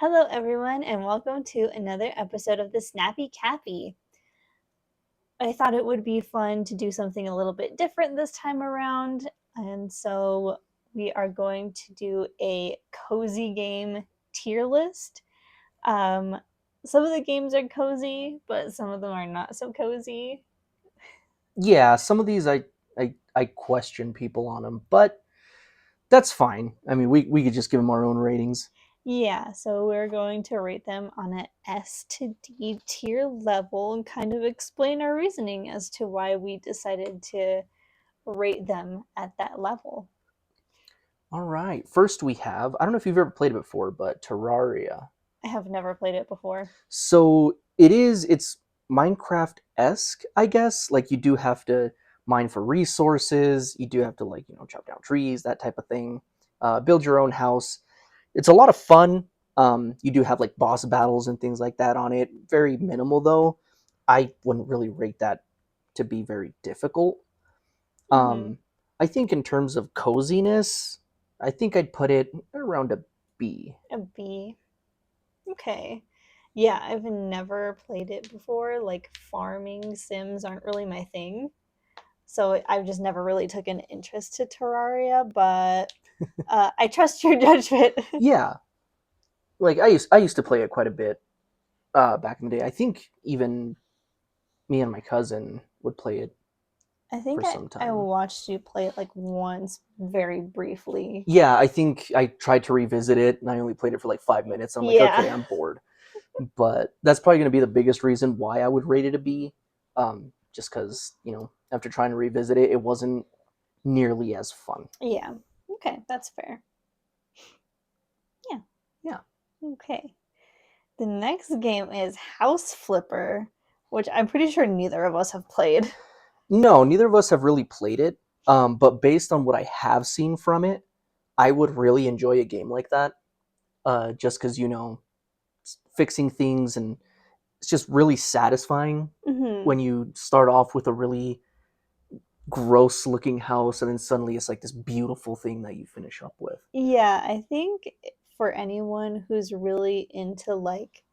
Hello, everyone, and welcome to another episode of the Snappy Cappy. I thought it would be fun to do something a little bit different this time around, and so we are going to do a cozy game tier list. Um, some of the games are cozy, but some of them are not so cozy. Yeah, some of these I question people on them, but that's fine. I mean, we could just give them our own ratings. Yeah, so we're going to rate them on an S to D tier level and kind of explain our reasoning as to why we decided to rate them at that level. All right. First we have, I don't know if you've ever played it before, but Terraria. I have never played it before. So it's Minecraft-esque, I guess. Like you do have to mine for resources, you do have to chop down trees, that type of thing. Build your own house. It's a lot of fun. You do have like boss battles and things like that on it. Very minimal though. I wouldn't really rate that to be very difficult. Mm-hmm. Um, I think in terms of coziness, I think I'd put it around a B. A B. Okay. Yeah, I've never played it before. Like farming sims aren't really my thing. So I've just never really took an interest to Terraria, but I trust your judgment. Yeah, like I used to play it quite a bit back in the day. I think even me and my cousin would play it I think for I, some I time. watched you play it like once very briefly. Yeah, I think I tried to revisit it and I only played it for like 5 minutes. I'm like, Yeah. okay, I'm bored. But that's probably going to be the biggest reason why I would rate it a B. Just because after trying to revisit it, it wasn't nearly as fun. Yeah. Okay, that's fair. Yeah. Yeah. Okay. The next game is House Flipper, which I'm pretty sure neither of us have played. No, neither of us have really played it. But based on what I have seen from it, I would really enjoy a game like that. Just because fixing things, and it's just really satisfying Hmm. when you start off with a really gross looking house and then suddenly it's like this beautiful thing that you finish up with. Yeah, I think for anyone who's really into like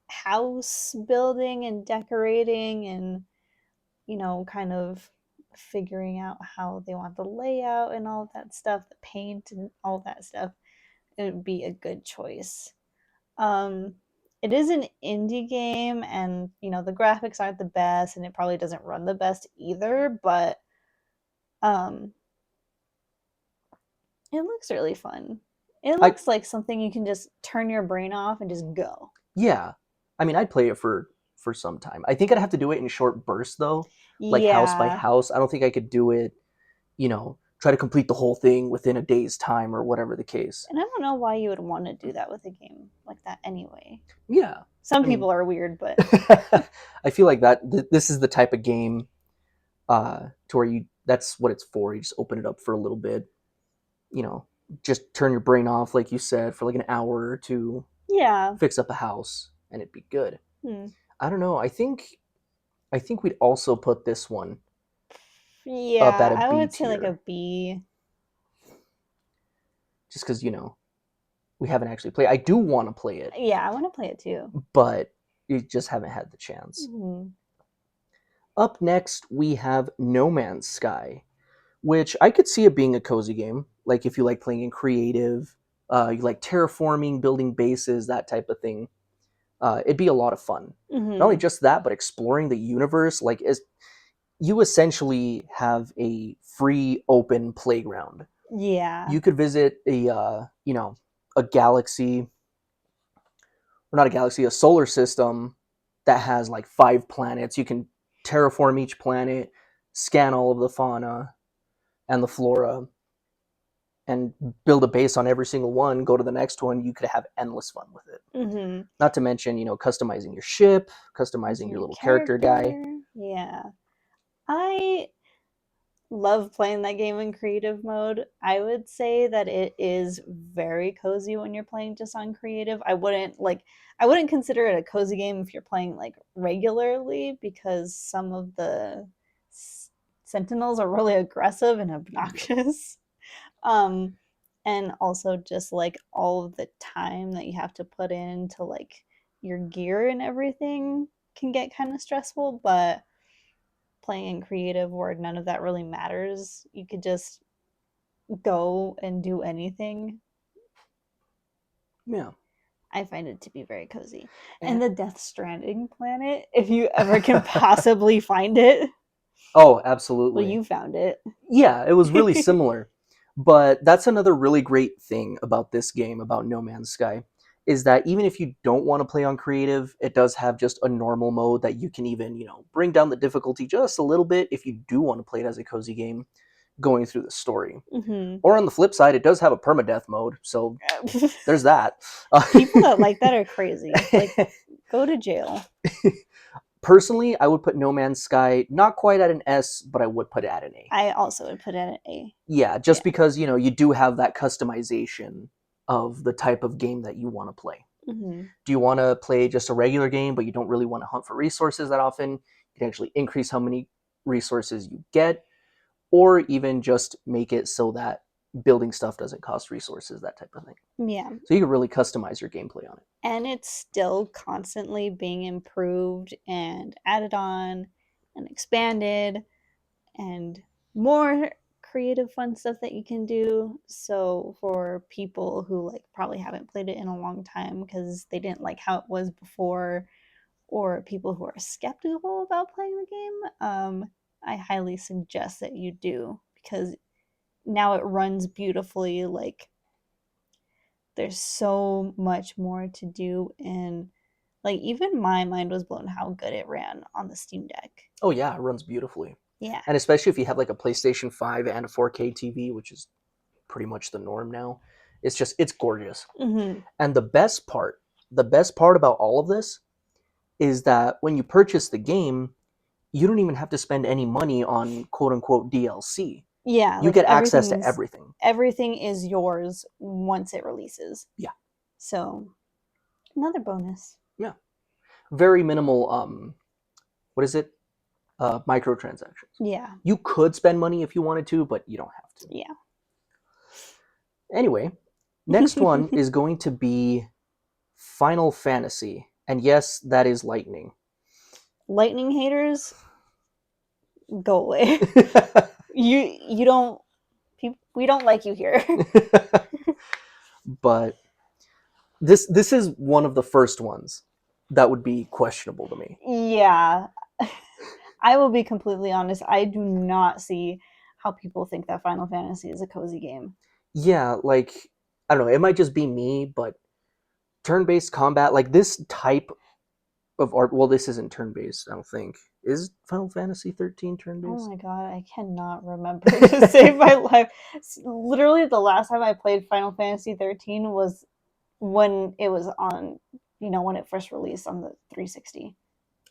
house building and decorating and, kind of figuring out how they want the layout and all that stuff, the paint and all that stuff, it would be a good choice. Um, it is an indie game, and the graphics aren't the best, and it probably doesn't run the best either. But um, it looks really fun. It I looks like something you can just turn your brain off and just go. Yeah, I mean, I'd play it for some time. I think I'd have to do it in short bursts though, like house by Yeah, house. I don't think I could do it, try to complete the whole thing within a day's time or whatever the case. and I don't know why you would want to do that with a game like that anyway. Yeah, Some I mean, people are weird, but I feel like this is the type of game to where you that's what it's for. You just open it up for a little bit, you know, just turn your brain off, like you said, for like an hour or two, yeah. fix up a house, and it'd be good. Hmm. I don't know. I think we'd also put this one up at Yeah, a I B would say like a tier, B. just because we haven't actually played. I do want to play it, Yeah, I want to play it too. but you just haven't had the chance. Hmm. Up next, we have No Man's Sky, which I could see it being a cozy game. Like if you like playing in creative, you like terraforming, building bases, that type of thing. It'd be a lot of fun. Not only Hmm. just that, but exploring the universe. Like as you essentially have a free, open playground. Yeah. You could visit a galaxy, or not a galaxy, a solar system that has like 5 planets. You can terraform each planet, scan all of the fauna and the flora, and build a base on every single one. Go to the next one. You could have endless fun with it. Hmm. Not to mention, customizing your ship, customizing Using your your little character guy. character. Yeah. I love playing that game in creative mode. I would say that it is very cozy when you're playing just on creative. I wouldn't consider it a cozy game if you're playing like regularly because some of the sentinels are really aggressive and obnoxious. Um And also just like all of the time that you have to put into like your gear and everything can get kind of stressful, but playing in creative where none of that really matters, you could just go and do anything. Yeah. I find it to be very cozy. And And the Death Stranding planet, if you ever can possibly find it. oh, Well, absolutely. you found it. Yeah, it was really similar. But that's another really great thing about this game, about No Man's Sky, is that even if you don't want to play on creative, it does have just a normal mode that you can even, bring down the difficulty just a little bit if you do want to play it as a cozy game going through the story. Mm-hmm. Or on the flip side, it does have a permadeath mode, so there's that. People that like that are crazy. Like, go to jail. Personally, I would put No Man's Sky not quite at an S, but I would put it at an A. I also would put it at an A. Yeah, just because, you do have that customization of the type of game that you want to play. Mm-hmm. Do you want to play just a regular game, but you don't really want to hunt for resources that often? You can actually increase how many resources you get, or even just make it so that building stuff doesn't cost resources, that type of thing. Yeah. So you can really customize your gameplay on it. And it's still constantly being improved and added on and expanded and more creative fun stuff that you can do. So for people who like probably haven't played it in a long time because they didn't like how it was before, or people who are skeptical about playing the game, I highly suggest that you do, because now it runs beautifully. Like, there's so much more to do, and like even my mind was blown how good it ran on the Steam Deck. Oh yeah, it runs beautifully. Yeah. And especially if you have like a PlayStation 5 and a 4K TV, which is pretty much the norm now, it's gorgeous. Mm-hmm. And the best part about all of this is that when you purchase the game, you don't even have to spend any money on quote unquote DLC. Yeah, You like get access to everything. everything is yours once it releases. Yeah. So another bonus. Yeah. Very minimal what is it? Microtransactions. Yeah. You could spend money if you wanted to, but you don't have to. Yeah. Anyway, next one is going to be Final Fantasy. And yes, that is lightning. Lightning haters, go away. You don't, we don't like you here. But this is one of the first ones that would be questionable to me. Yeah. I will be completely honest. I do not see how people think that Final Fantasy is a cozy game. Yeah, like, I don't know, it might just be me, but turn-based combat, like this type of art, well, this isn't turn-based, I don't think. Is Final Fantasy 13 turn-based? Oh my god, I cannot remember to save my life. Literally, the last time I played Final Fantasy 13 was when it was on, when it first released on the 360.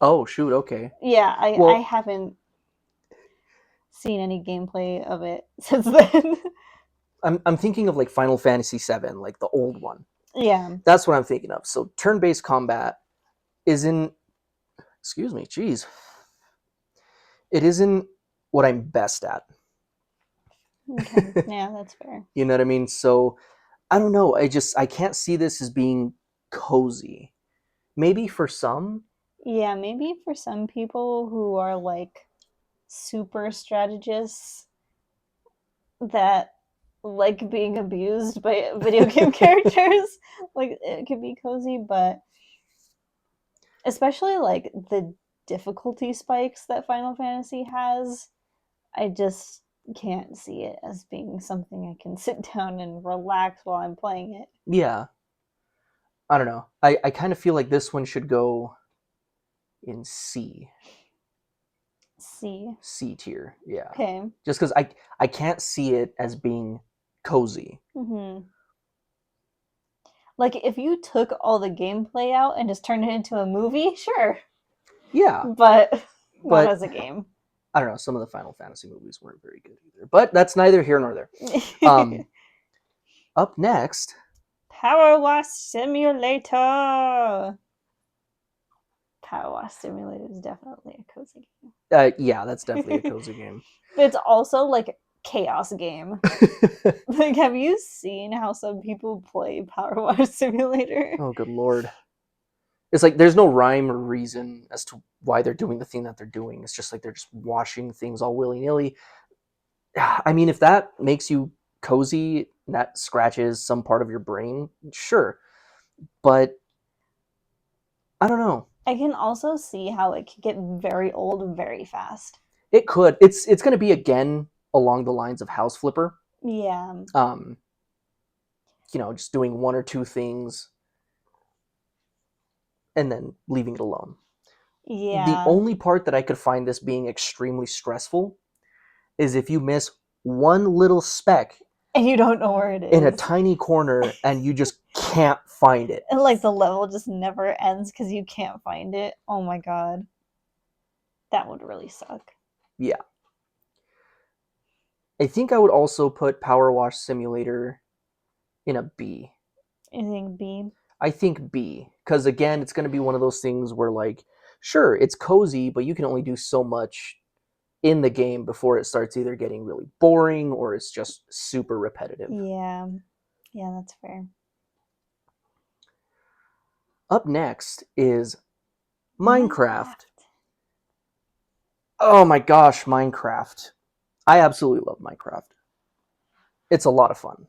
Oh, shoot, okay. Yeah, I Well, haven't seen any gameplay of it since then. I'm thinking of like Final Fantasy 7, like the old one. Yeah. That's what I'm thinking of. So turn-based combat isn't, excuse me, geez. It isn't what I'm best at. Okay. Yeah, that's fair. You know what I mean? So I don't know. I can't see this as being cozy. Maybe for some. Yeah, maybe for some people who are like super strategists that like being abused by video game characters, like it could be cozy, but especially like the difficulty spikes that Final Fantasy has, I just can't see it as being something I can sit down and relax while I'm playing it. Yeah. I don't know. I kind of feel like this one should go in C. C. C tier. Yeah. Okay. Just because I can't see it as being cozy. Mm-hmm. Like if you took all the gameplay out and just turned it into a movie, sure. Yeah. But not But as a game. I don't know. Some of the Final Fantasy movies weren't very good either. But that's neither here nor there. Up next, Power Wash Simulator. Power Wash Simulator is definitely a cozy game. yeah, that's definitely a cozy game. But it's also like chaos game. Like, have you seen how some people play Power Wash Simulator? Oh, good lord. It's like there's no rhyme or reason as to why they're doing the thing that they're doing. It's just like they're just washing things all willy nilly. I mean, if that makes you cozy, that scratches some part of your brain, sure. But I don't know. I can also see how it could get very old very fast. It could. It's going to be again along the lines of House Flipper. Yeah. Um, just doing one or two things and then leaving it alone. The Yeah. only part that I could find this being extremely stressful is if you miss one little speck And you don't know where it in a is. tiny corner and you just can't find it. And like the level just never ends because you can't find it. Oh my god. That would really suck. Yeah. I think I would also put Power Wash Simulator in a B. I think B. I think B, because again, it's going to be one of those things where, like, sure, it's cozy, but you can only do so much in the game before it starts either getting really boring or it's just super repetitive. Yeah. Yeah, that's fair. Up next is Minecraft. Oh my gosh, Minecraft. I absolutely love Minecraft. It's a lot of fun.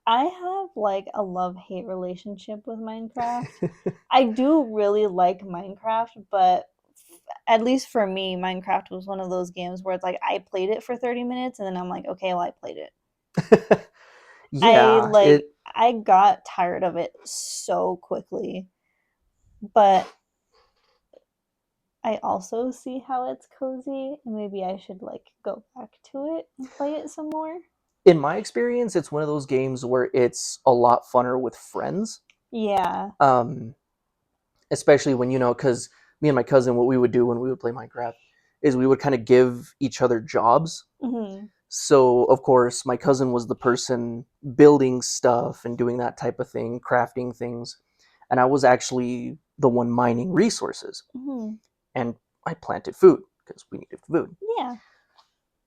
I have like a love-hate relationship with Minecraft. I do really like Minecraft, but at least for me, Minecraft was one of those games where it's like I played it for 30 minutes and then I'm like, okay, well, I played it. Yeah, I got tired of it so quickly. But I also see how it's cozy and maybe I should like go back to it and play it some more. in my experience, it's one of those games where it's a lot funner with friends. Yeah. Um, Especially when, because me and my cousin, what we would do when we would play Minecraft is we would kind of give each other jobs. Mm-hmm. So, of course, my cousin was the person building stuff and doing that type of thing, crafting things. And I was actually the one mining resources. Mm-hmm. And I planted food because we needed food. Yeah.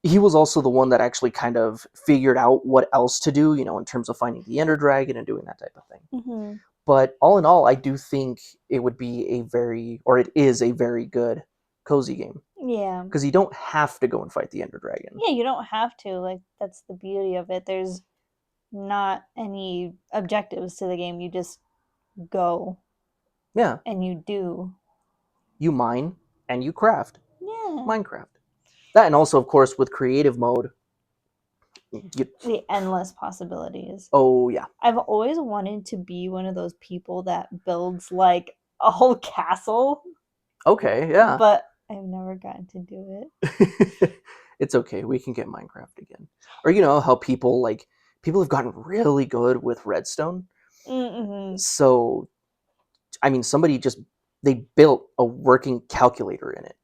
He was also the one that actually kind of figured out what else to do, in terms of finding the Ender Dragon and doing that type of thing. Mm-hmm. But all in all, I do think it would be it is a very good cozy game. Yeah. Because you don't have to go and fight the Ender Dragon. Yeah, you don't have to. Like, that's the beauty of it. There's not any objectives to the game. You just go. Yeah. And you do. You mine and you craft. Yeah. Minecraft. That, and also, of course, with creative mode. The endless possibilities. Oh, yeah. I've always wanted to be one of those people that builds, like, a whole castle. Okay, yeah. But I've never gotten to do it. It's okay. We can get Minecraft again. Or, how people have gotten really good with redstone. Mm-hmm. So, I mean, they built a working calculator in it.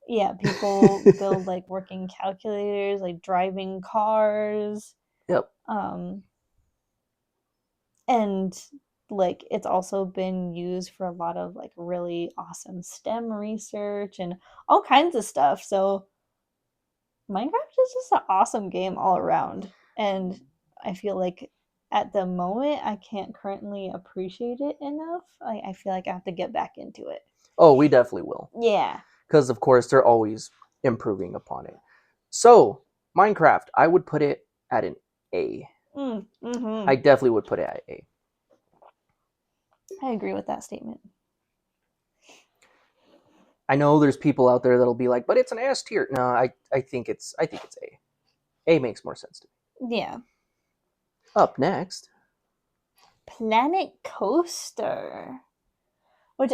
Yeah, people build like working calculators, like driving cars. Yep. And like it's also been used for a lot of like really awesome STEM research and all kinds of stuff. So Minecraft is just an awesome game all around. And I feel like at the moment I can't currently appreciate it enough. I feel like I have to get back into it. Oh, we definitely will. Yeah. Because, of course, they're always improving upon it. So, Minecraft, I would put it at an A. Mm-hmm. I definitely would put it at A. I agree with that statement. I know there's people out there that'll be like, but it's an S tier. No, I think it's A. A makes more sense to me. Yeah. Up next, Planet Coaster, which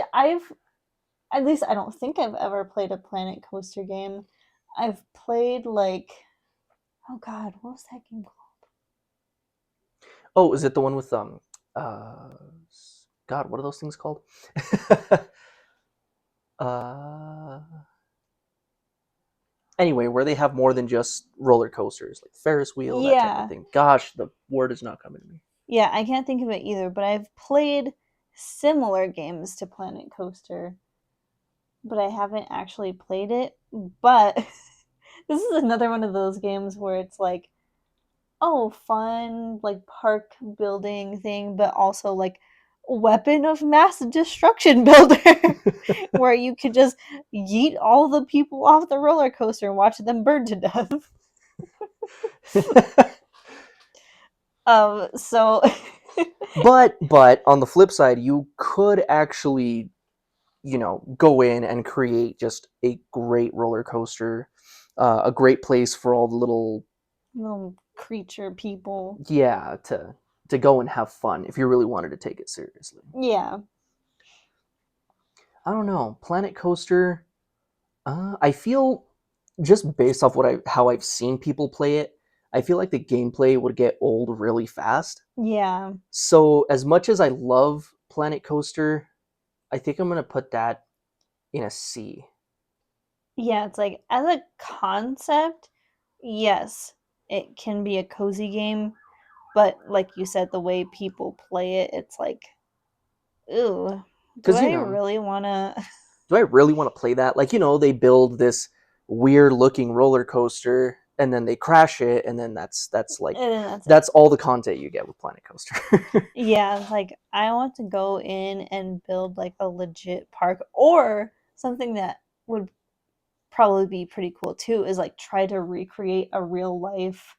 at least I don't think I've ever played a Planet Coaster game. I've played like, oh god, what was that game called? Oh, is it the one with God, what are those things called? Anyway, where they have more than just roller coasters, like Ferris wheel, that type of thing. Gosh, the word is not coming to me. Yeah, I can't think of it either, but I've played similar games to Planet Coaster, but I haven't actually played it. But This is another one of those games where it's like, oh, fun, like park building thing, but also like weapon of mass destruction builder, where you could just yeet all the people off the roller coaster and watch them burn to death. So But on the flip side, you could actually, go in and create just a great roller coaster, a great place for all the little, little creature people. yeah, to go and have fun if you really wanted to take it seriously. Yeah. I don't know, Planet Coaster. I feel just based off how I've seen people play it, I feel like the gameplay would get old really fast. Yeah. So as much as I love Planet Coaster, I think I'm gonna put that in a C. Yeah, it's like as a concept, yes, it can be a cozy game, but like you said, the way people play it, it's like, ooh, do Because I really want to? do I really want to play that? Like, they build this weird looking roller coaster and then they crash it, and then that's like And then that's it. that's all the content you get with Planet Coaster. Yeah, it's like I want to go in and build like a legit park, or something that would probably be pretty cool too is like try to recreate a real life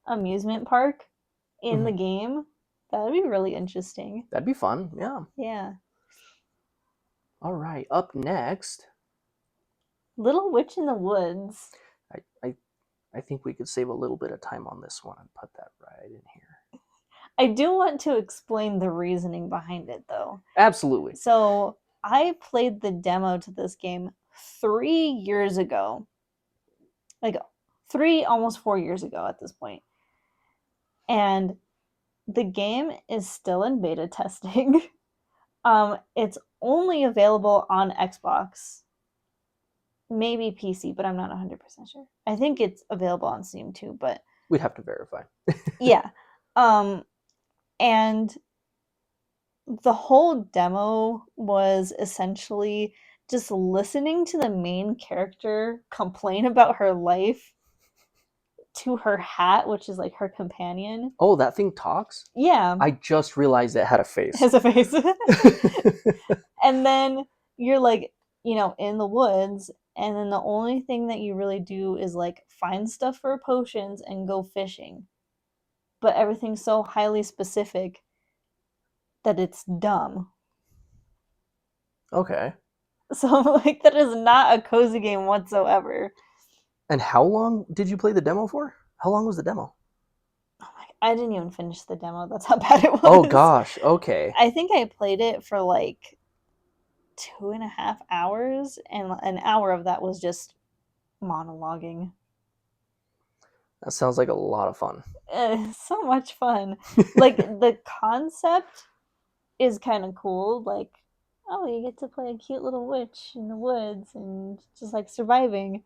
amusement park in the Mhm. game. That would be really interesting. That'd be fun. Yeah. Yeah. All right. Up next, Little Witch in the Woods. I, I I think we could save a little bit of time on this one and put that right in here. I do want to explain the reasoning behind it though. Absolutely. So, I played the demo to this game 3 years ago. Like almost 4 years ago at this point. And the game is still in beta testing. It's only available on Xbox, maybe PC, but I'm not 100% sure. I think it's available on Steam too, but We'd have to verify. yeah. Um, and the whole demo was essentially just listening to the main character complain about her life to her hat, which is like her companion. Oh, that thing talks? Yeah, I just realized it had a face. has a face. And then you're like, in the woods, and then the only thing that you really do is like find stuff for potions and go fishing. But everything's so highly specific that it's dumb. Okay. So like that is not a cozy game whatsoever. And how long did you play the demo for? How long was the demo? Oh my, I didn't even finish the demo. That's how bad it Oh was. gosh. Okay. I think I played it for like 2.5 hours, and an hour of that was just monologuing. That sounds like a lot of fun. So much fun. Like the concept is kind of cool. Like, oh, you get to play a cute little witch in the woods and just like surviving,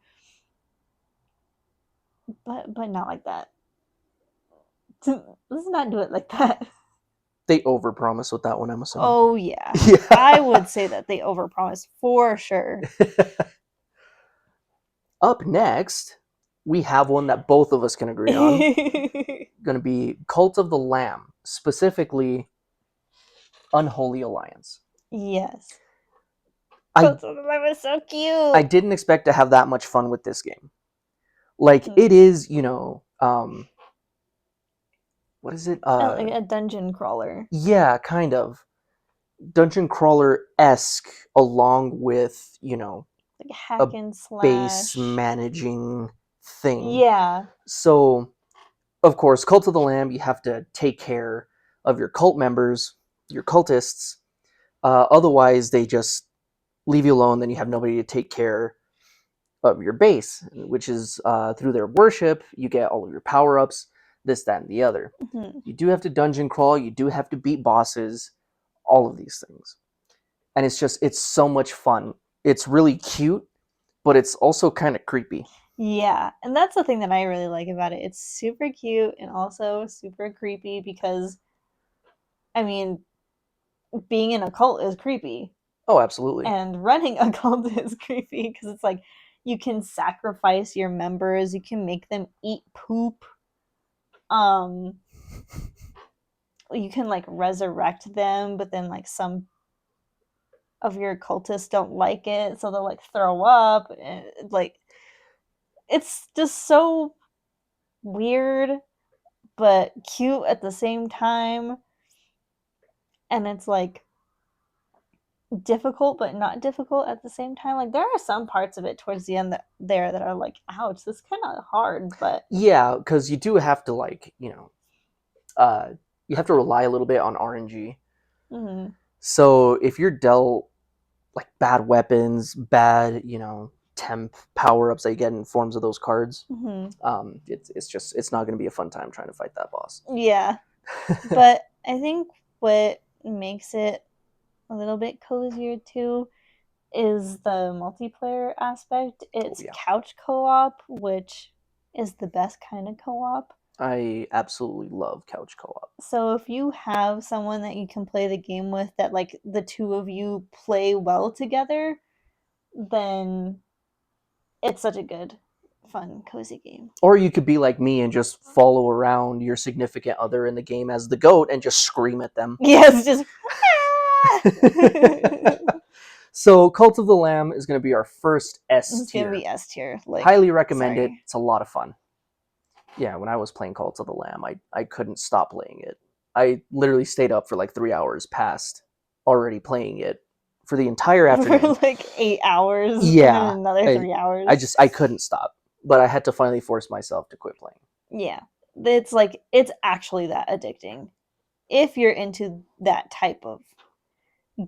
but not like that. Let's not do it like that. They overpromise with that one, I'm assuming. Oh yeah, I Yeah. would say that they overpromise for sure. Up next, we have one that both of us can agree on. Going to be Cult of the Lamb, specifically Unholy Alliance. Yes. I Coats of the Lamb is so I cute. didn't expect to have that much fun with this game. Like it is, what is it? Like a dungeon crawler. Yeah, kind of dungeon crawler esque, along with Like a hack and base slash. managing thing. Yeah. So, of course, Cult of the Lamb, you have to take care of your cult members, your cultists. Otherwise, they just leave you alone. Then you have nobody to take care of your base, which is through their worship, you get all of your power ups, this, that, and the other. Mhm. You do have to dungeon crawl, you do have to beat bosses, all of these things. And it's so much fun. It's really cute, but it's also kind of creepy. Yeah, and that's the thing that I really like about it. It's super cute and also super creepy because, I mean, being in a cult is creepy, Oh, absolutely. and running a cult is creepy because it's like You can sacrifice your members. You can make them eat poop. Um, you can like resurrect them, but then like some of your cultists don't like it, so they'll like throw up. And, like, it's just so weird, but cute at the same time. And it's like difficult, but not difficult at the same time. Like, there are some parts of it towards the end that are like, ouch, this is kind of hard, but Yeah, because you do have to like you have to rely a little bit on RNG. mm-hmm. So if you're dealt like bad weapons, bad temp power ups that you get in forms of those cards, Mm-hmm. it's not going to be a fun time trying to fight that boss. Yeah, but I think what makes it a little bit cozier too is the multiplayer aspect. Oh It's yeah, couch co-op, which is the best kind of co-op. I absolutely love couch co-op. So if you have someone that you can play the game with that like the two of you play well together, then it's such a good, fun, cozy game. Or you could be like me and just follow around your significant other in the game as the goat and just scream at them. Yes, just So Cult of the Lamb is going to be our first S it's gonna tier. be S tier. Like, Highly recommend it. sorry. It's a lot of fun. Yeah, when I was playing Cult of the Lamb, I couldn't stop playing it. I literally stayed up for like 3 hours past already playing it for the entire afternoon. For like 8 hours and then Yeah, another 3 hours. I couldn't stop, but I had to finally force myself to quit playing. Yeah, it's like it's actually that addicting if you're into that type of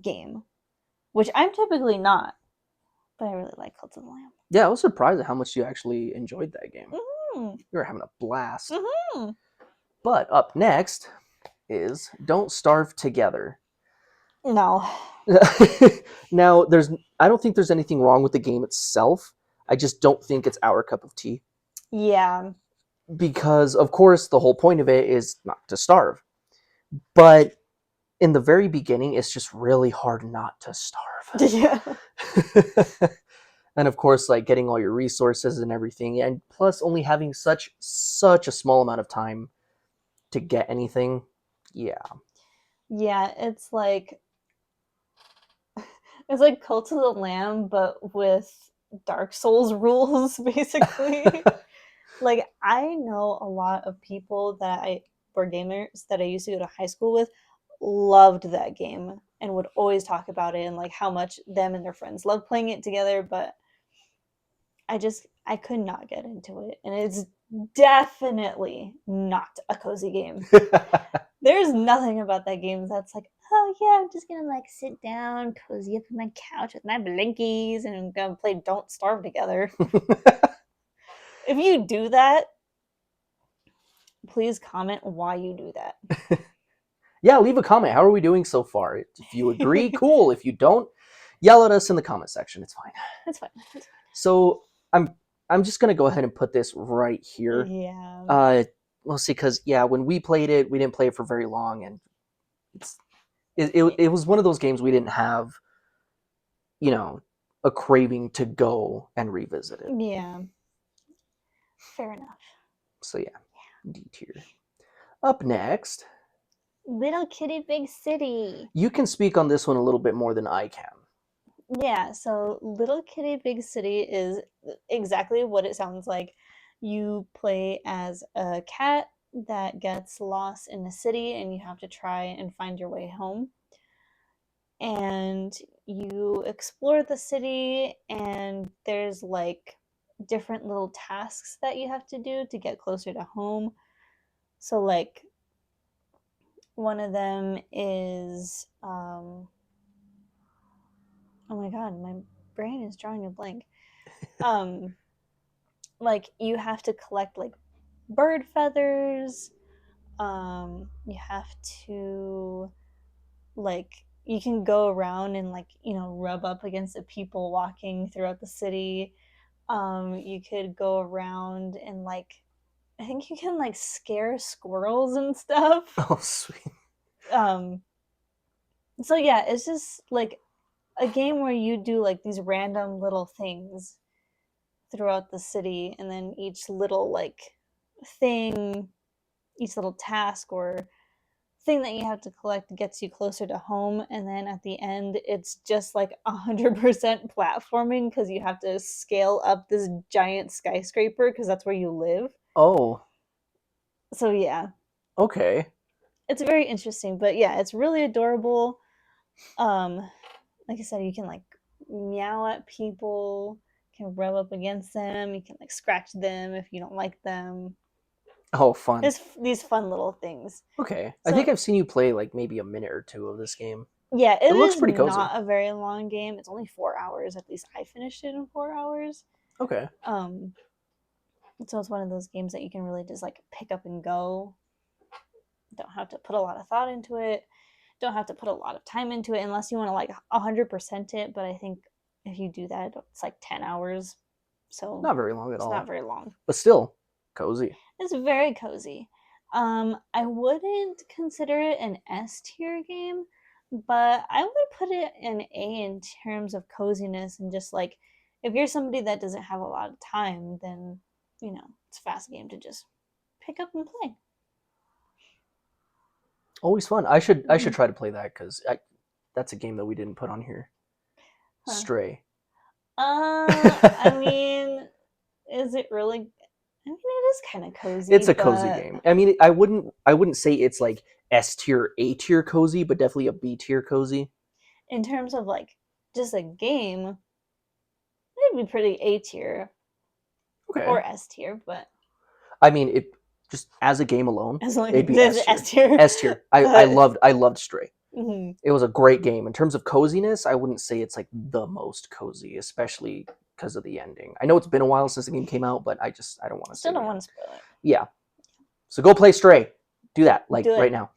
game, which I'm typically not, but I really like Cult of the Lamb. Yeah, I was surprised at how much you actually enjoyed that game. Mm-hmm. You were having a blast. Mm-hmm. But up next is Don't Starve Together. No. Now, I don't think there's anything wrong with the game itself. I just don't think it's our cup of tea. Yeah. Because, of course, the whole point of it is not to starve. But in the very beginning, it's just really hard not to starve. Yeah. And of course, like getting all your resources and everything, and plus only having such a small amount of time to get anything. Yeah. Yeah, it's like Cult of the Lamb, but with Dark Souls rules, basically. Like, I know a lot of people that were gamers that I used to go to high school with loved that game and would always talk about it and like how much them and their friends love playing it together, but I could not get into it. And it's definitely not a cozy game. There's nothing about that game that's like, oh yeah, I'm just gonna like sit down, cozy up on my couch with my blinkies, and I'm gonna play Don't Starve Together. If you do that, please comment why you do that. Yeah, leave a comment. How are we doing so far? If you agree, cool. If you don't, yell at us in the comment section. It's fine. That's fine. So I'm just gonna go ahead and put this right here. Yeah. We'll see, because yeah, when we played it, we didn't play it for very long, and it was one of those games we didn't have, a craving to go and revisit it. Yeah. Fair enough. So yeah, D tier. Up next, Little Kitty Big City. you can speak on this one a little bit more than I can. Yeah, so Little Kitty Big City is exactly what it sounds like. You play as a cat that gets lost in a city and you have to try and find your way home. And you explore the city, and there's like different little tasks that you have to do to get closer to home. So, like, one of them is, oh my god, my brain is drawing a blank. Um, like, you have to collect like bird feathers. You have to like you can go around and like rub up against the people walking throughout the city. You could go around and like I think you can like scare squirrels and stuff. Oh, sweet. Um, so yeah, it's just like a game where you do like these random little things throughout the city, and then each little like thing, each little task or thing that you have to collect gets you closer to home, and then at the end it's just like 100% platforming because you have to scale up this giant skyscraper because that's where you live. Oh, So yeah, okay. it's very interesting, but yeah, it's really adorable. um like I said, you can like meow at people, you can rub up against them, you can like scratch them if you don't like them. Oh, fun. There's these fun little things. Okay. I think So I've seen you play like maybe a minute or two of this game. yeah, It it looks is pretty cozy. not a very long game. It's only 4 hours. At least I finished it in 4 hours. Okay. Um, so it's one of those games that you can really just like pick up and go. Don't have to put a lot of thought into it. Don't have to put a lot of time into it unless you want to like 100% it. But I think if you do that, it's like 10 hours. So Not very long at it's not all. very long. But still, cozy. It's very cozy. I wouldn't consider it an S tier game, but I would put it an A in terms of coziness and just like if you're somebody that doesn't have a lot of time, then it's a fast game to just pick up and play. Always fun. I should Mm-hmm. try to play that because that's a game that we didn't put on here. Huh. Stray. I mean, is it really? I mean, it is kind of It's cozy, a cozy but game. I mean, I wouldn't say it's like S tier, A tier cozy, but definitely a B tier cozy. in terms of like just a game, it'd be pretty A tier Okay. or S tier, but I mean, it just as a game alone, as long it'd be as S tier. S tier. S tier. I But loved Stray. mhm. It was a great game. In terms of coziness, I wouldn't say it's like the most cozy, especially because of the ending. I know it's been a while since the game came out, but I don't want to Still say don't want to spoil it. Yeah. So go play Stray. Do that like Do right it. now.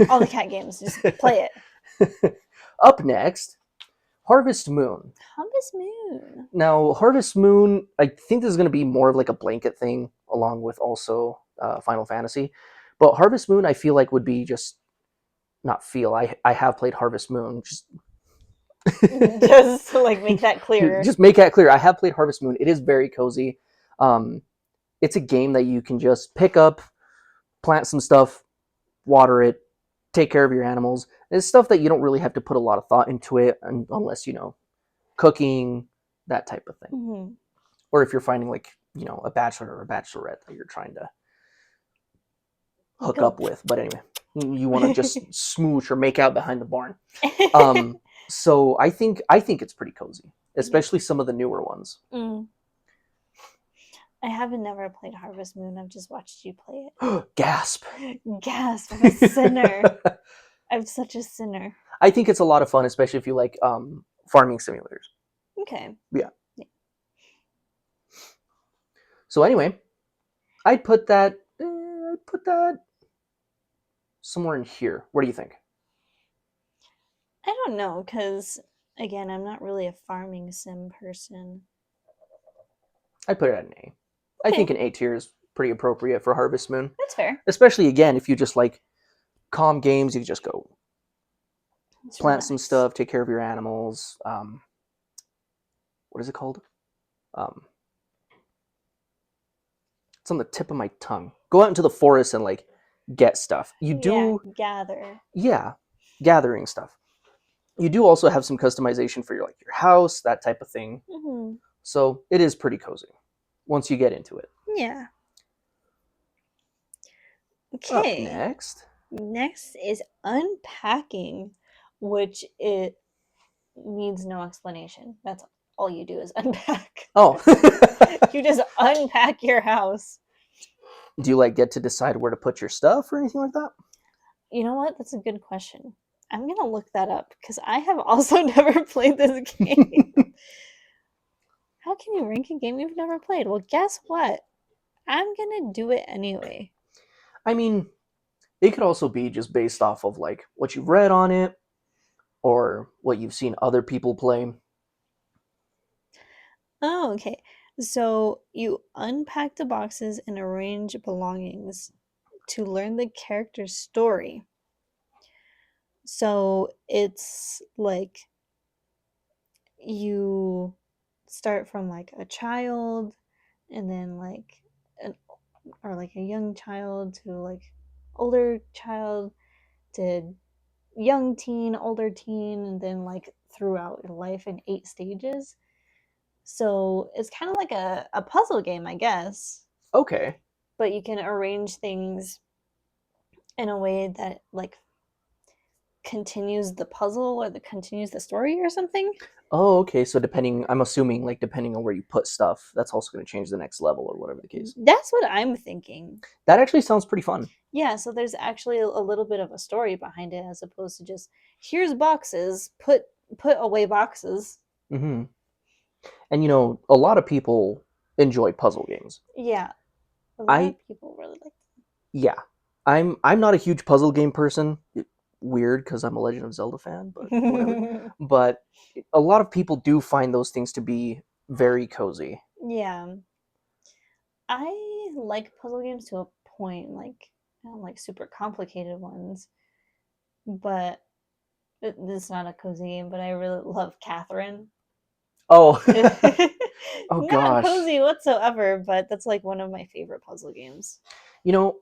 All the cat games, just play it. Up next, Harvest Moon. Harvest Moon. Now, Harvest Moon, I think this is going to be more of like a blanket thing, along with also Final Fantasy. But Harvest Moon, I feel like would be just not feel. I have played Harvest Moon. Just to like make that clear. Just make that clear. I have played Harvest Moon. It is very cozy. Um, it's a game that you can just pick up, plant some stuff, water it, take care of your animals. It's stuff that you don't really have to put a lot of thought into it unless cooking, that type of thing. Mm-hmm. Or if you're finding like a bachelor or a bachelorette that you're trying to hook up with. But anyway, you want to just smooch or make out behind the barn. So I think it's pretty cozy, especially some of the newer ones. Mm. I haven't never played Harvest Moon. I've just watched you play it. Gasp. Gasp! I'm a sinner. I'm such a sinner. I think it's a lot of fun, especially if you like farming simulators. Okay. Yeah. So anyway, I'd put that somewhere in here. What do you think? I don't know, because again, I'm not really a farming sim person. I'd put it at an A. I Okay, think an A tier is pretty appropriate for Harvest Moon. that's fair. Especially again, if you just like calm games, you can just go Let's plant some relax. stuff, take care of your animals. What is it called? Um, it's on the tip of my tongue. Go out into the forest and like get stuff. You Yeah, do, gather. yeah, gathering stuff. You do also have some customization for your house, that type of thing. Mm-hmm. So it is pretty cozy once you get into it. Yeah. Up Okay. next, Next is unpacking, which it needs no explanation. That's all you do is unpack. oh, You just unpack your house. do you like get to decide where to put your stuff or anything like that? You know what? That's a good question. I'm gonna look that up because I have also never played this game. How can you rank a game you've never played? Well, guess what? I'm gonna do it anyway. I mean, it could also be just based off of like what you've read on it or what you've seen other people play. Oh, okay. So you unpack the boxes and arrange belongings to learn the character's story. So it's like you start from like a child and then like an, or like a young child to like older child to young teen, older teen, and then like throughout your life in 8 stages. So it's kind of like a puzzle game, I guess, Okay. but you can arrange things in a way that like continues the puzzle or that continues the story or something. Oh, okay. So depending, I'm assuming like depending on where you put stuff, that's also going to change the next level or whatever the case. That's what I'm thinking. That actually sounds pretty fun. Yeah, so there's actually a little bit of a story behind it as opposed to just here's boxes, put away boxes. Hmm. And a lot of people enjoy puzzle games. Yeah, a lot I of people really like Yeah, I'm not a huge puzzle game person. Weird because I'm a Legend of Zelda fan, but whatever. them. But a lot of people do find those things to be very cozy. Yeah, I like puzzle games to a point. Like I don't like super complicated ones, but this is not a cozy game. But I really love Catherine. Oh, oh Not gosh. cozy whatsoever, but that's like one of my favorite puzzle games. You know,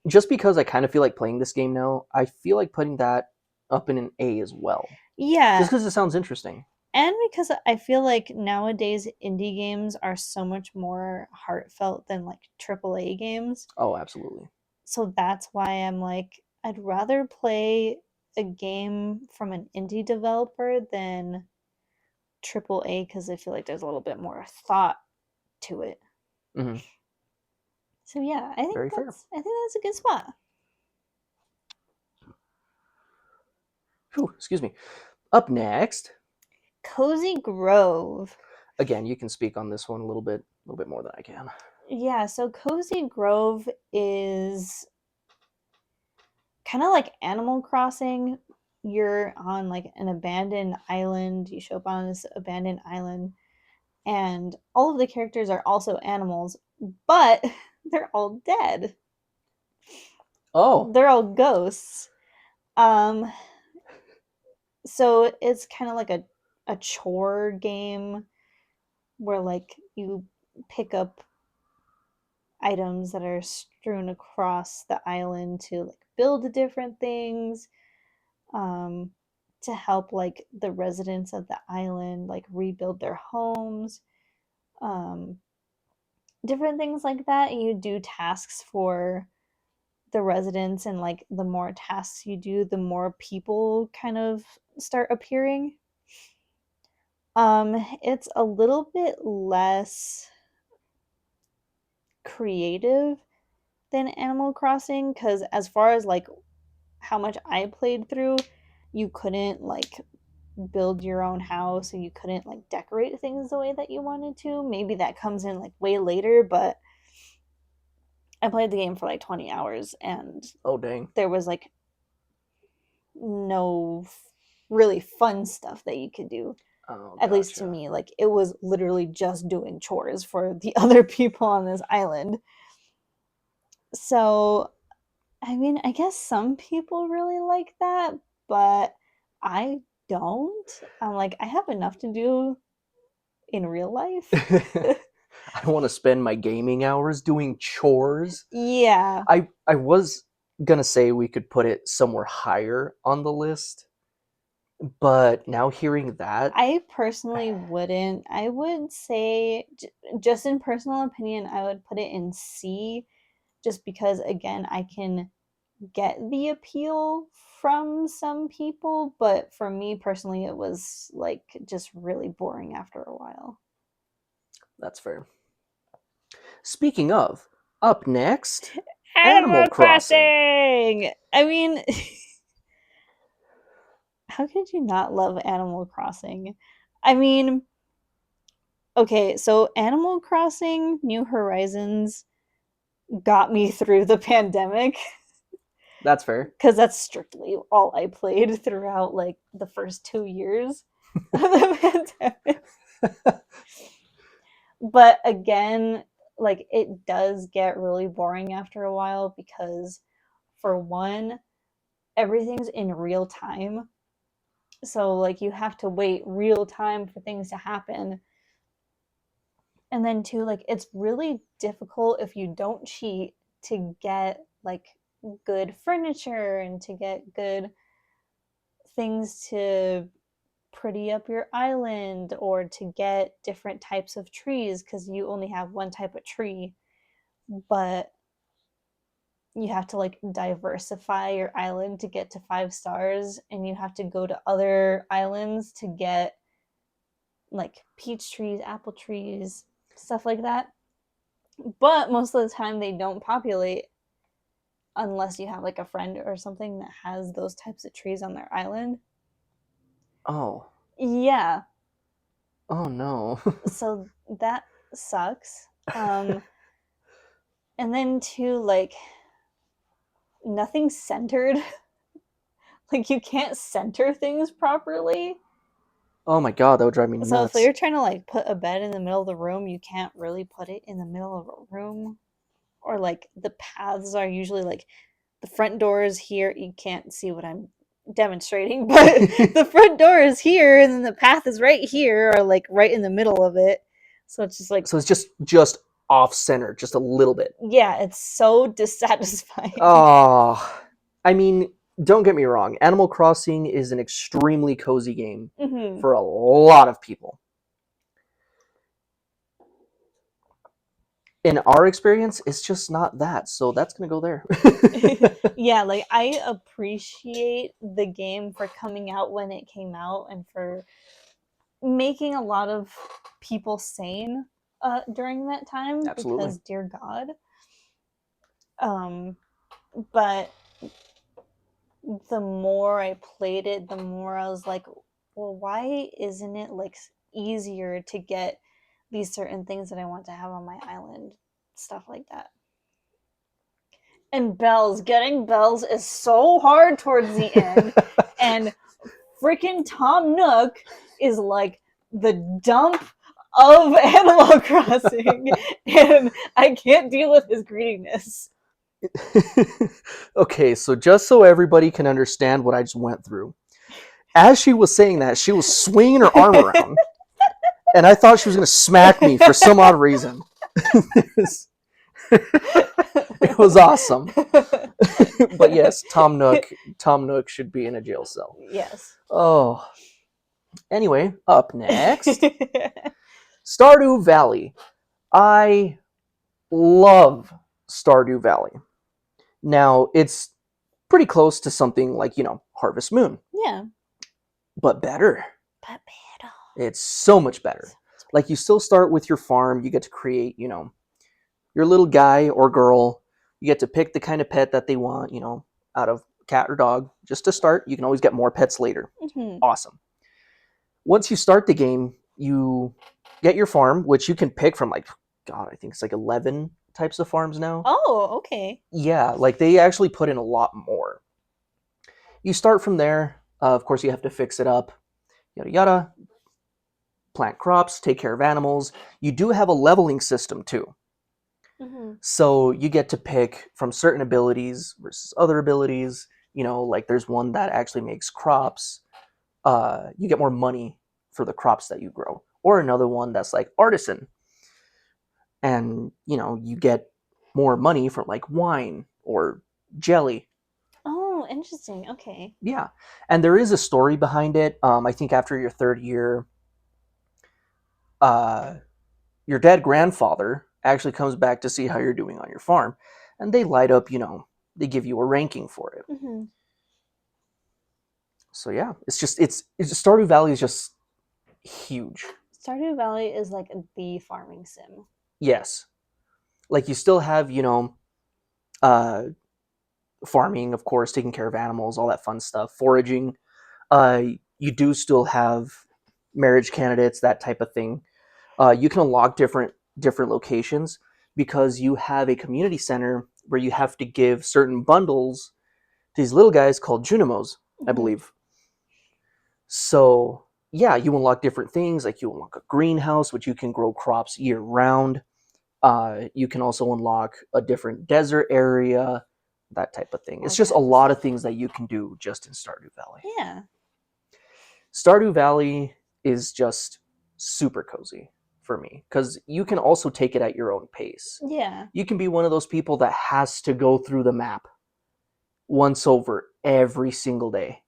just because I kind of feel like playing this game now, I feel like putting that up in an A as well. Just Yeah, because it sounds interesting. and because I feel like nowadays indie games are so much more heartfelt than like AAA games. Oh, absolutely. So that's why I'm like, I'd rather play a game from an indie developer than AAA because I feel like there's a little bit more thought to it. Hmm. So yeah, Very fair. I think that's a good spot. Whew, excuse me. Up next, Cozy Grove. again, you can speak on this one a little bit more than I can. Yeah, so Cozy Grove is kind of like Animal Crossing. You're on like an abandoned island. You show up on this abandoned island, and all of the characters are also animals, but they're all dead. Oh, They're all ghosts. Um, so it's kind of like a chore game where like you pick up items that are strewn across the island to like build different things, um, to help like the residents of the island like rebuild their homes, um, different things like that. And you do tasks for the residents, and like the more tasks you do, the more people kind of start appearing. It's a little bit less creative than Animal Crossing because as far as like how much I played through, you couldn't like build your own house and you couldn't like decorate things the way that you wanted to. Maybe that comes in like way later, but I played the game for like 20 hours and oh dang. there was like no really fun stuff that you could do. Oh, At least to gotcha. me, like it was literally just doing chores for the other people on this island. So, I mean, I guess some people really like that, but I don't. I'm like, I have enough to do in real life. I don't want to spend my gaming hours doing chores. Yeah, I was gonna say we could put it somewhere higher on the list, but now hearing that, I personally wouldn't. I would say, just in personal opinion, I would put it in C just because, again, I can get the appeal from some people, but for me personally, it was like just really boring after a while. that's fair. Speaking of, up next, Animal Animal Crossing. Crossing! I mean, how could you not love Animal Crossing? I mean, okay, so Animal Crossing New Horizons got me through the pandemic That's fair. because that's strictly all I played throughout like the first 2 years of the pandemic. But again, like it does get really boring after a while because, for one, everything's in real time. So like you have to wait real time for things to happen. And then too, like it's really difficult if you don't cheat to get like good furniture and to get good things to pretty up your island or to get different types of trees because you only have one type of tree, but you have to like diversify your island to get to 5 stars, and you have to go to other islands to get like peach trees, apple trees, stuff like that. But most of the time they don't populate unless you have like a friend or something that has those types of trees on their island. Oh. Yeah, Oh no. so that sucks. And then too, like nothing's centered. Like you can't center things properly. Oh my god, that would drive me So if nuts. you're trying to like put a bed in the middle of the room, you can't really put it in the middle of a room. Or like the paths are usually like the front door is here. You can't see what I'm demonstrating, but the front door is here and then the path is right here or like right in the middle of it. So it's just like, So it's just off center, just a little bit. yeah, it's so dissatisfying. Oh, I mean, don't get me wrong. Animal Crossing is an extremely cozy game Hmm. for a lot of people. In our experience, it's just not that. So that's going to go there. Yeah, like I appreciate the game for coming out when it came out and for making a lot of people sane during that time Absolutely. because dear God. Um, but the more I played it, the more I was like, well, why isn't it like easier to get these certain things that I want to have on my island? Stuff like that. And bells, getting bells is so hard towards the end. And freaking Tom Nook is like the dump of Animal Crossing. And I can't deal with his greediness. Okay, so just so everybody can understand what I just went through, as she was saying that, she was swinging her arm around, and I thought she was going to smack me for some odd reason. It was awesome. But yes, Tom Nook should be in a jail cell. Yes. Oh. Anyway, up next, Stardew Valley. I love Stardew Valley. Now, it's pretty close to something like, Harvest Moon, Yeah. but better. But better. It's so much better. Like, you still start with your farm, you get to create, your little guy or girl. You get to pick the kind of pet that they want, out of cat or dog, just to start. You can always get more pets later. Mm-hmm. Awesome. Once you start the game, you get your farm, which you can pick from God, I think it's like 11 types of farms now. Oh, okay. Yeah, like they actually put in a lot more. You start from there. Of course, you have to fix it up, yada yada. Plant crops, take care of animals. You do have a leveling system too. Mm-hmm. So you get to pick from certain abilities versus other abilities. Like there's one that actually makes crops. You get more money for the crops that you grow. Or another one that's like artisan. And, you get more money for like wine or jelly. Oh, interesting. Okay. Yeah. And there is a story behind it. I think after your third year, uh, your dead grandfather actually comes back to see how you're doing on your farm. And they light up, they give you a ranking for it. Mm-hmm. So yeah, it's Stardew Valley is just huge. Stardew Valley is like the farming sim. Yes. Like you still have, uh, farming, of course, taking care of animals, all that fun stuff, foraging. You do still have marriage candidates, that type of thing. You can unlock different locations because you have a community center where you have to give certain bundles to these little guys called Junimos, I Mm-hmm. believe. So yeah, you unlock different things, like you unlock a greenhouse, which you can grow crops year round. You can also unlock a different desert area, that type of thing. It's All just a kinds of lot of stuff. things that you can do just in Stardew Valley. Yeah. Stardew Valley is just super cozy for me because you can also take it at your own pace. Yeah. You can be one of those people that has to go through the map once over every single day.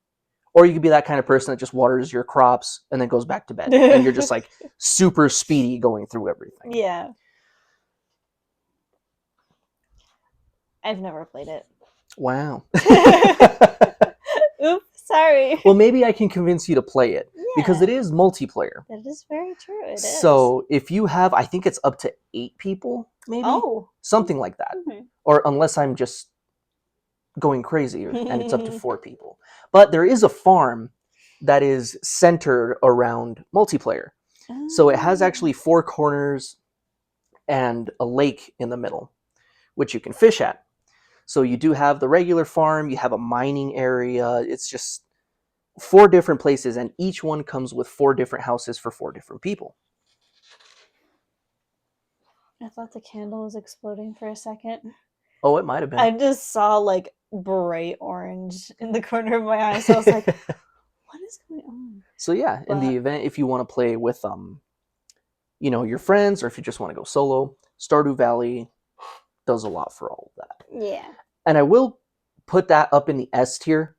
Or you could be that kind of person that just waters your crops and then goes back to bed. And you're just like super speedy going through everything. Yeah. I've never played it. Wow. Oops, sorry. Well, maybe I can convince you to play it because Yeah. it is multiplayer. That is very true. It is. So if you have, I think it's up to 8 people, maybe Oh. something like that. Mhm. Or unless I'm just going crazy and it's up to 4 people. But there is a farm that is centered around multiplayer. So it has actually 4 corners and a lake in the middle, which you can fish at. So you do have the regular farm, you have a mining area. It's just 4 different places, and each one comes with 4 different houses for 4 different people. I thought the candle was exploding for a second. Oh, it might have been. I just saw like bright orange in the corner of my eye, so I was like, what is going on? So yeah, in the event if you want to play with your friends, or if you just want to go solo, Stardew Valley does a lot for all of that. Yeah. And I will put that up in the S tier,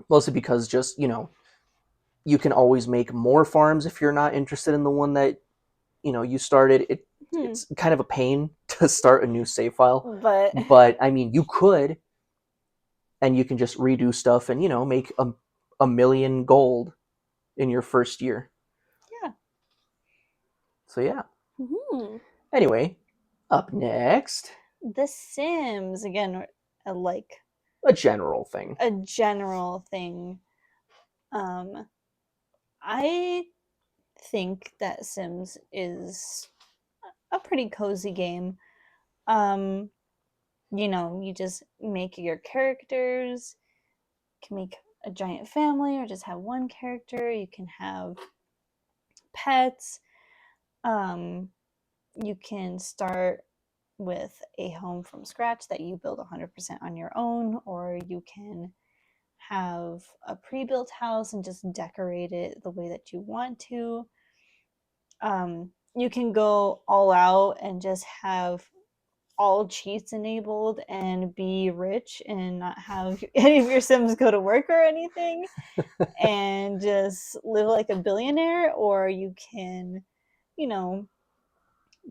mostly because just, you can always make more farms if you're not interested in the one that, you started. It's kind of a pain to start a new save file. But I mean, you could, and you can just redo stuff and, make a million gold in your first year. Yeah. So yeah. Mm-hmm. Anyway, up next, The Sims, again, like a general thing. a general thing. I think that Sims is a pretty cozy game. You just make your characters, you can make a giant family or just have one character. You can have pets. You can start with a home from scratch that you build 100% on your own, or you can have a pre-built house and just decorate it the way that you want to. You can go all out and just have all cheats enabled and be rich and not have any of your Sims go to work or anything and just live like a billionaire, or you can,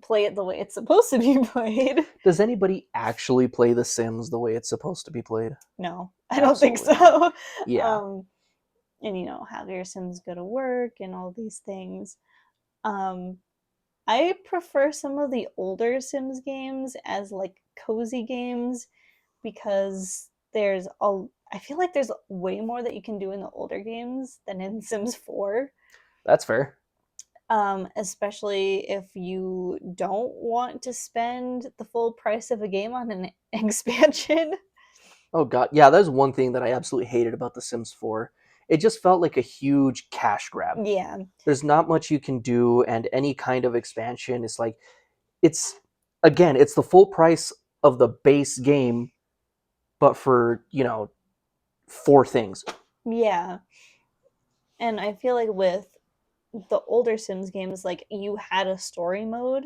play it the way it's supposed to be played. Does anybody actually play The Sims the way it's supposed to be played? No, I don't think Absolutely so. Yeah. And have your Sims go to work and all these things. I prefer some of the older Sims games as like cozy games because I feel like there's way more that you can do in the older games than in Sims 4. That's fair. Especially if you don't want to spend the full price of a game on an expansion. Oh god, yeah, that's one thing that I absolutely hated about The Sims 4. It just felt like a huge cash grab. Yeah. There's not much you can do, and any kind of expansion is like, it's the full price of the base game, but for 4 things. Yeah. And I feel like with the older Sims games, like you had a story mode,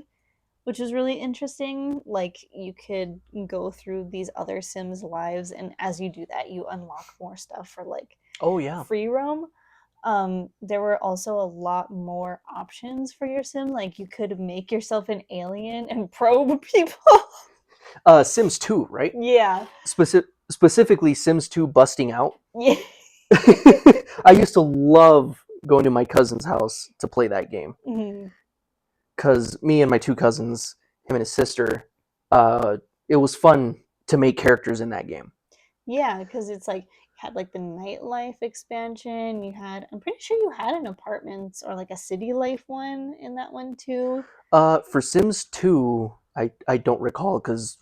which was really interesting. Like you could go through these other Sims lives, and as you do that, you unlock more stuff for like free roam. There were also a lot more options for your Sim. Like you could make yourself an alien and probe people. Sims 2, right? Yeah. Specifically Sims 2 busting out. Yeah. I used to love going to my cousin's house to play that game. Because me and my 2 cousins, him and his sister, it was fun to make characters in that game. Yeah, because it's like you had like the nightlife expansion. I'm pretty sure you had an apartments or like a city life one in that one too. For Sims 2, I don't recall because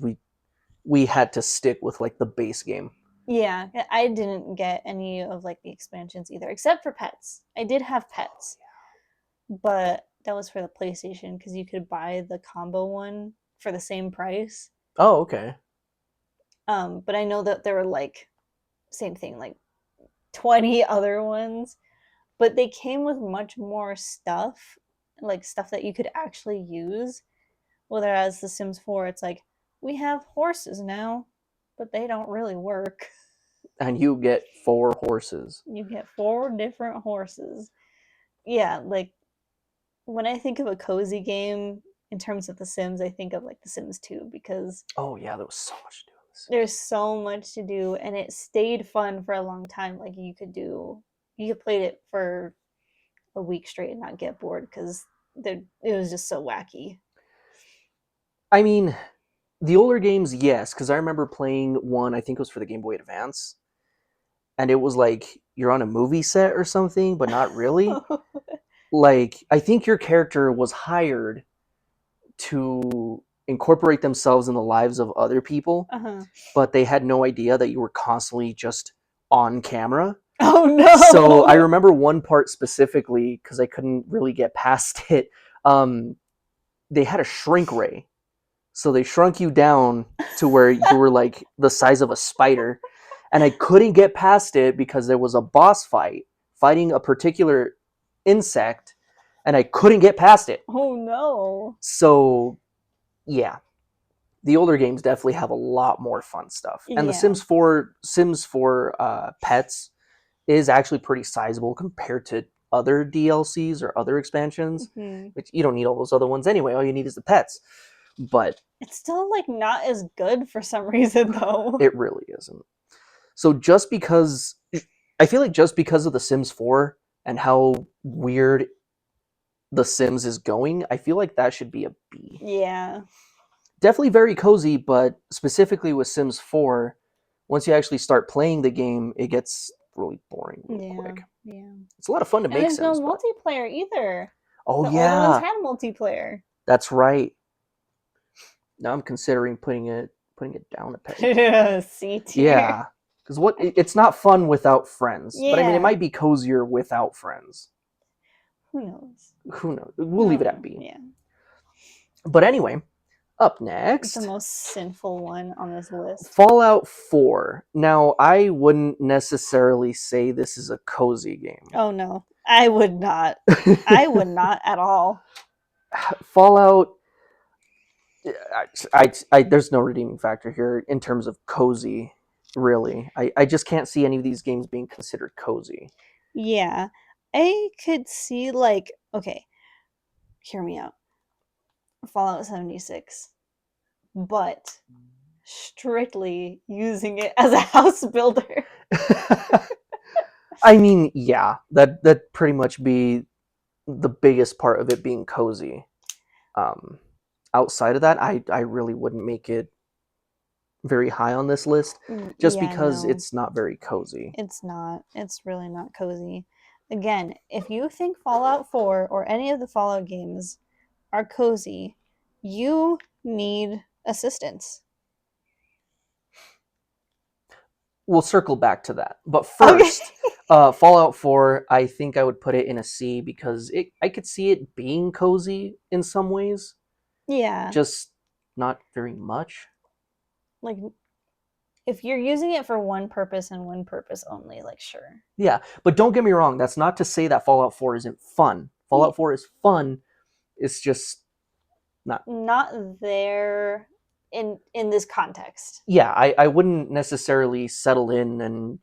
we had to stick with like the base game. Yeah, I didn't get any of like the expansions either, except for pets. I did have pets, but that was for the PlayStation because you could buy the combo one for the same price. Oh, okay. But I know that there were like same thing, like 20 other ones, but they came with much more stuff like stuff that you could actually use. Whereas The Sims 4, it's like, we have horses now, but they don't really work. And you get 4 horses. You get 4 different horses. Yeah, like when I think of a cozy game in terms of The Sims, I think of like The Sims 2 because Oh yeah, there was so much to do in this. there's so much to do and it stayed fun for a long time. Like you could play it for a week straight and not get bored because it was just so wacky. I mean, the older games, yes, because I remember playing one. I think it was for the Game Boy Advance, and it was like you're on a movie set or something, but not really. Like I think your character was hired to incorporate themselves in the lives of other people, Uh-huh. but they had no idea that you were constantly just on camera. Oh no! So I remember one part specifically because I couldn't really get past it. They had a shrink ray, so they shrunk you down to where you were like the size of a spider, and I couldn't get past it because there was a boss fight fighting a particular insect, and I couldn't get past it. Oh no! So yeah, the older games definitely have a lot more fun stuff, and the Yeah. Sims 4 pets is actually pretty sizable compared to other DLCs or other expansions, Mm-hmm. which you don't need all those other ones anyway. All you need is the pets. But It's still like not as good for some reason though. it really isn't. So just because I feel like just because of the Sims 4 and how weird the Sims is going, I feel like that should be a B. Yeah. Definitely very cozy, but specifically with Sims 4, once you actually start playing the game, it gets really boring real quick. Yeah. It's a lot of fun to And make there's Sims, no but multiplayer either. oh The older ones yeah, had multiplayer. that's right. Now I'm considering putting it down a peg. C tier. Yeah, because it's not fun without friends. But I mean, it Yeah. might be cozier without friends. Who knows? Who knows? We'll leave it at B. Yeah. But anyway, up It's next, the most sinful one on this list. Fallout 4. Now, I wouldn't necessarily say this is a cozy game. Oh no. I would not. I would not at all. Fallout. There's no redeeming factor here in terms of cozy, really. I just can't see any of these games being considered cozy. Yeah. I could see like okay, hear me out. Fallout 76. But strictly using it as a house builder. I mean, yeah, that pretty much be the biggest part of it being cozy. Outside of that, I really wouldn't make it very high on this list, just Yeah, because no. it's not very cozy. It's not. It's really not cozy. Again, if you think Fallout 4 or any of the Fallout games are cozy, you need assistance. We'll circle back to that. But first, Fallout 4, I think I would put it in a C because I could see it being cozy in some ways, Yeah. just not very much. Like, if you're using it for one purpose and one purpose only, like, sure. Yeah, but don't get me wrong. That's not to say that Fallout 4 isn't fun. Fallout 4 is fun. It's just not there in this context. Yeah, I wouldn't necessarily settle in and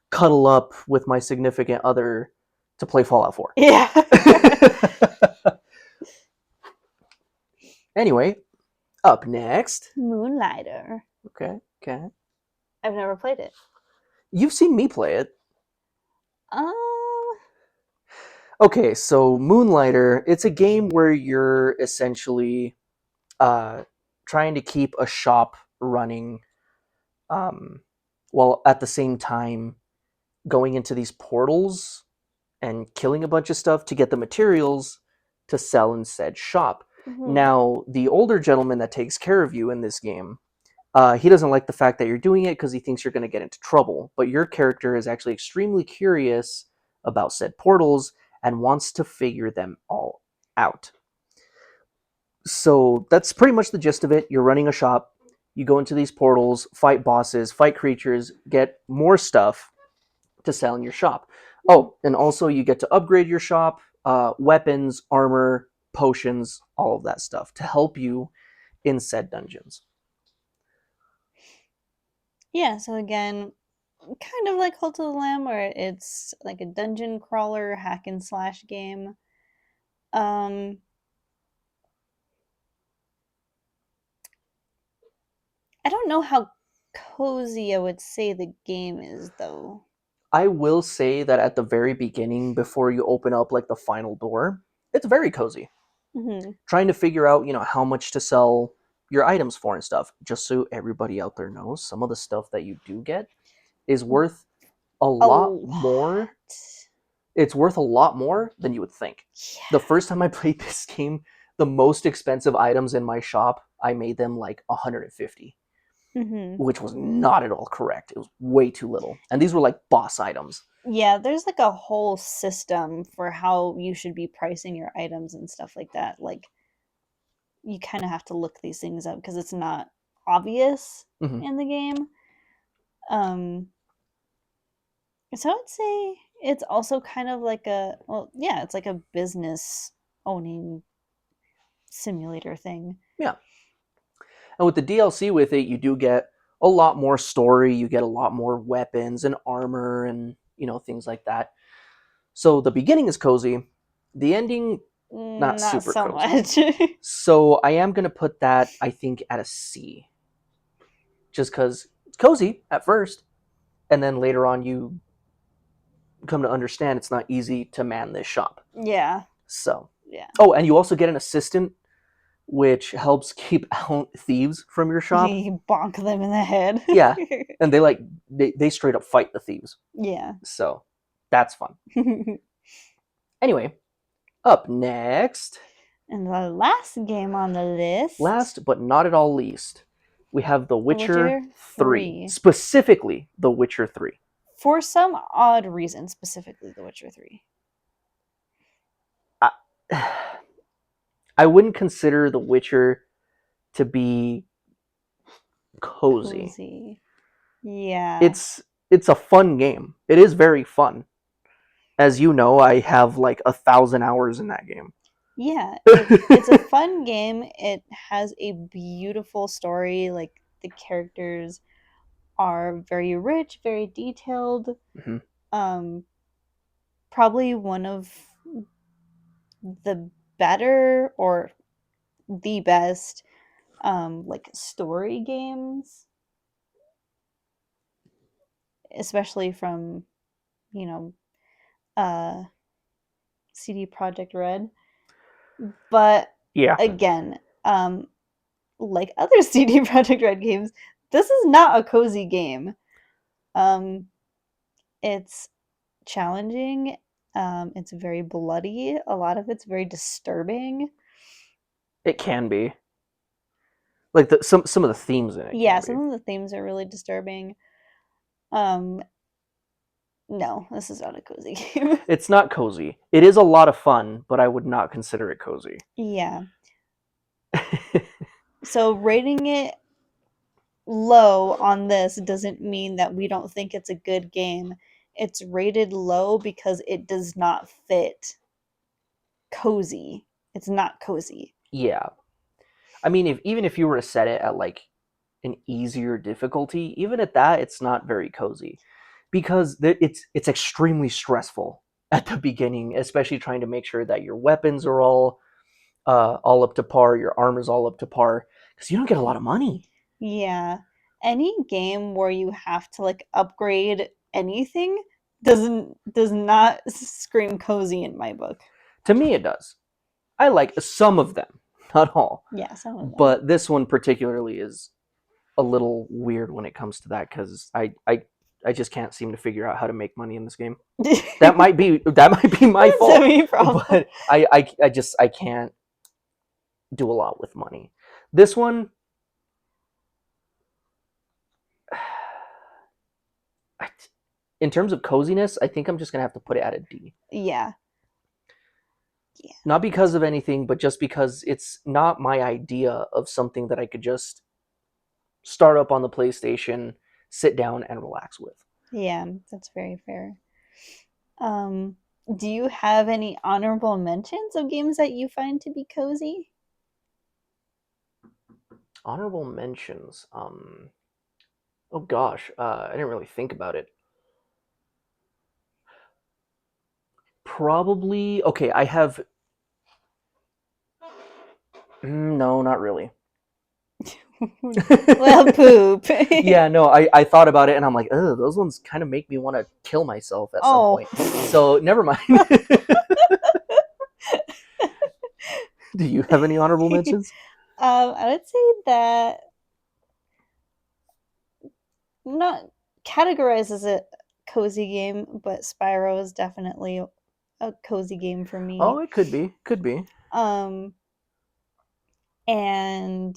cuddle up with my significant other to play Fallout 4. Yeah. Anyway, up next. Moonlighter. Okay. I've never played it. You've seen me play it. Um. Okay, so Moonlighter, it's a game where you're essentially trying to keep a shop running while at the same time going into these portals and killing a bunch of stuff to get the materials to sell in said shop. Mm-hmm. Now, the older gentleman that takes care of you in this game, he doesn't like the fact that you're doing it because he thinks you're going to get into trouble. But your character is actually extremely curious about said portals and wants to figure them all out. So that's pretty much the gist of it. You're running a shop. You go into these portals, fight bosses, fight creatures, get more stuff to sell in your shop. Oh, and also you get to upgrade your shop, weapons, armor, potions, all of that stuff to help you in said dungeons. Yeah, so again, kind of like Cult of the Lamb, where it's like a dungeon crawler hack and slash game. Um, I don't know how cozy I would say the game is, though. I will say that at the very beginning, before you open up like the final door, it's very cozy. Hmm. Trying to figure out, how much to sell your items for and stuff. Just so everybody out there knows, some of the stuff that you do get is worth a A lot lot. more. It's worth a lot more than you would think. The Yeah. first time I played this game, the most expensive items in my shop, I made them like 150, Hmm. which was not at all correct. It was way too little. And these were like boss items. Yeah, there's like a whole system for how you should be pricing your items and stuff like that. Like, you kind of have to look these things up because it's not obvious Mhm. in the game. Um, so I'd say it's also kind of like well, yeah, it's like a business owning simulator thing. Yeah. And with the DLC with it, you do get a lot more story. You get a lot more weapons and armor and, things like that. So the beginning is cozy. The ending, not Not super so cozy. much. So I am going to put that, I think, at a C. Just because it's cozy at first. And then later on, you come to understand it's not easy to man this shop. Yeah, So, yeah. oh, and you also get an assistant, which helps keep out thieves from your shop. You bonk them in the head. Yeah, and they straight up fight the thieves. Yeah. So that's fun. Anyway, up next, And the last game on the list, last but not at all least, we have The The Witcher Witcher 3. 3. Specifically, The Witcher 3. For some odd reason, specifically The Witcher 3. I, I wouldn't consider The Witcher to be cozy. Cozy. Yeah. It's a fun game. It is very fun. As you know, I have like 1,000 hours in that game. Yeah, it's a fun game. It has a beautiful story. Like, the characters are very rich, very detailed. Mhm. Um, probably one of the better or the best like story games, especially from, you know, uh CD Project Red. But Yeah, again, like other CD Project Red games, this is not a cozy game. Um, it's challenging. It's very bloody. A lot of it's very disturbing. it can be. Like some of the themes in it Yeah, can be. some of the themes are really disturbing. Um, no, this is not a cozy game. It's not cozy. It is a lot of fun, but I would not consider it cozy. Yeah. So rating it low on this doesn't mean that we don't think it's a good game. It's rated low because it does not fit cozy. It's not cozy. Yeah. I mean, even if you were to set it at like an easier difficulty, even at that, it's not very cozy because it's extremely stressful at the beginning, especially trying to make sure that your weapons are all up to par, your armor's all up to par, because you don't get a lot of money. Yeah. Any game where you have to like upgrade anything does not scream cozy in my book. To me, it does. I like some of them, not all, Yeah, some of them. but this one particularly is a little weird when it comes to that because I just can't seem to figure out how to make money in this game. That might be my That's a fault, me problem. but I can't do a lot with money. This one, in terms of coziness, I think I'm just gonna have to put it at a D. Yeah. Yeah. Not because of anything, but just because it's not my idea of something that I could just start up on the PlayStation, sit down, and relax with. Yeah, that's very fair. Um Do you have any honorable mentions of games that you find to be cozy? Honorable mentions. Oh gosh, I didn't really think about it. Probably okay. I have no, not really. Well, poop. Yeah, no, I thought about it and I'm like, oh, those ones kind of make me want to kill myself at some Oh. point. So never mind. Do you have any honorable mentions? I would say that not categorized as a cozy game, but Spyro is definitely a cozy game for Oh, me. it could be, could be. Um, and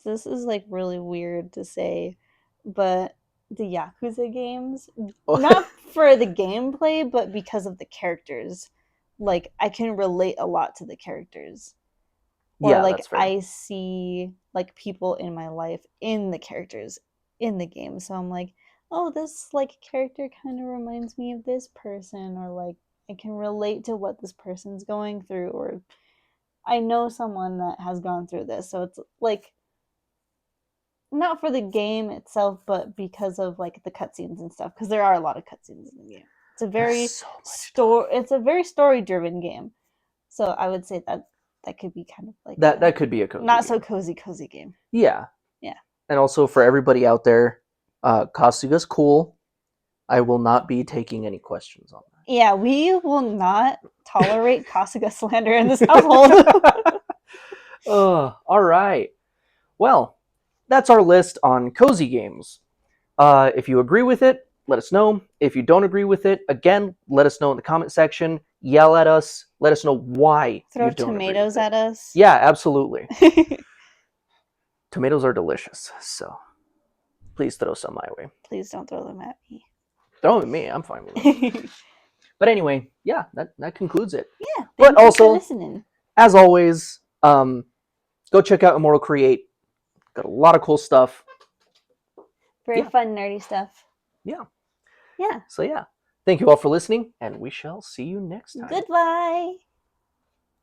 this is like really weird to say, but the Yakuza games, Oh, not for the gameplay, but because of the characters. Like, I can relate a lot to the characters. Or yeah, like that's fair. I see like people in my life in the characters in the game. So I'm like, oh, this like character kind of reminds me of this person, or like I can relate to what this person's going through, or I know someone that has gone through this. So it's like not for the game itself, but because of like the cutscenes and stuff. Because there are a lot of cutscenes in the game. It's a There's very so much time. It's a very story driven game. So I would say that that could be kind of like That a could be a cozy not so game. cozy game. Yeah, Yeah. and also for everybody out there, Kasuga's cool. I will not be taking any questions on Yeah, we will not tolerate Kasuga slander in this household. that. All right. Well, that's our list on cozy games. If you agree with it, let us know. If you don't agree with it, again, let us know in the comment section. Yell at us. Let us know why you Throw don't agree with tomatoes it. at us. Yeah, absolutely. Tomatoes are delicious, so please throw some my way. Please don't throw them at me. Throw them at me. I'm fine with them. Yeah, But anyway, yeah, that concludes it. But thank you for also, listening. as always, go check out Immortal Create. Got a lot of cool stuff. Very Yeah, fun, nerdy stuff. yeah. Yeah. So yeah, thank you all for listening, and we shall see you next time. Goodbye.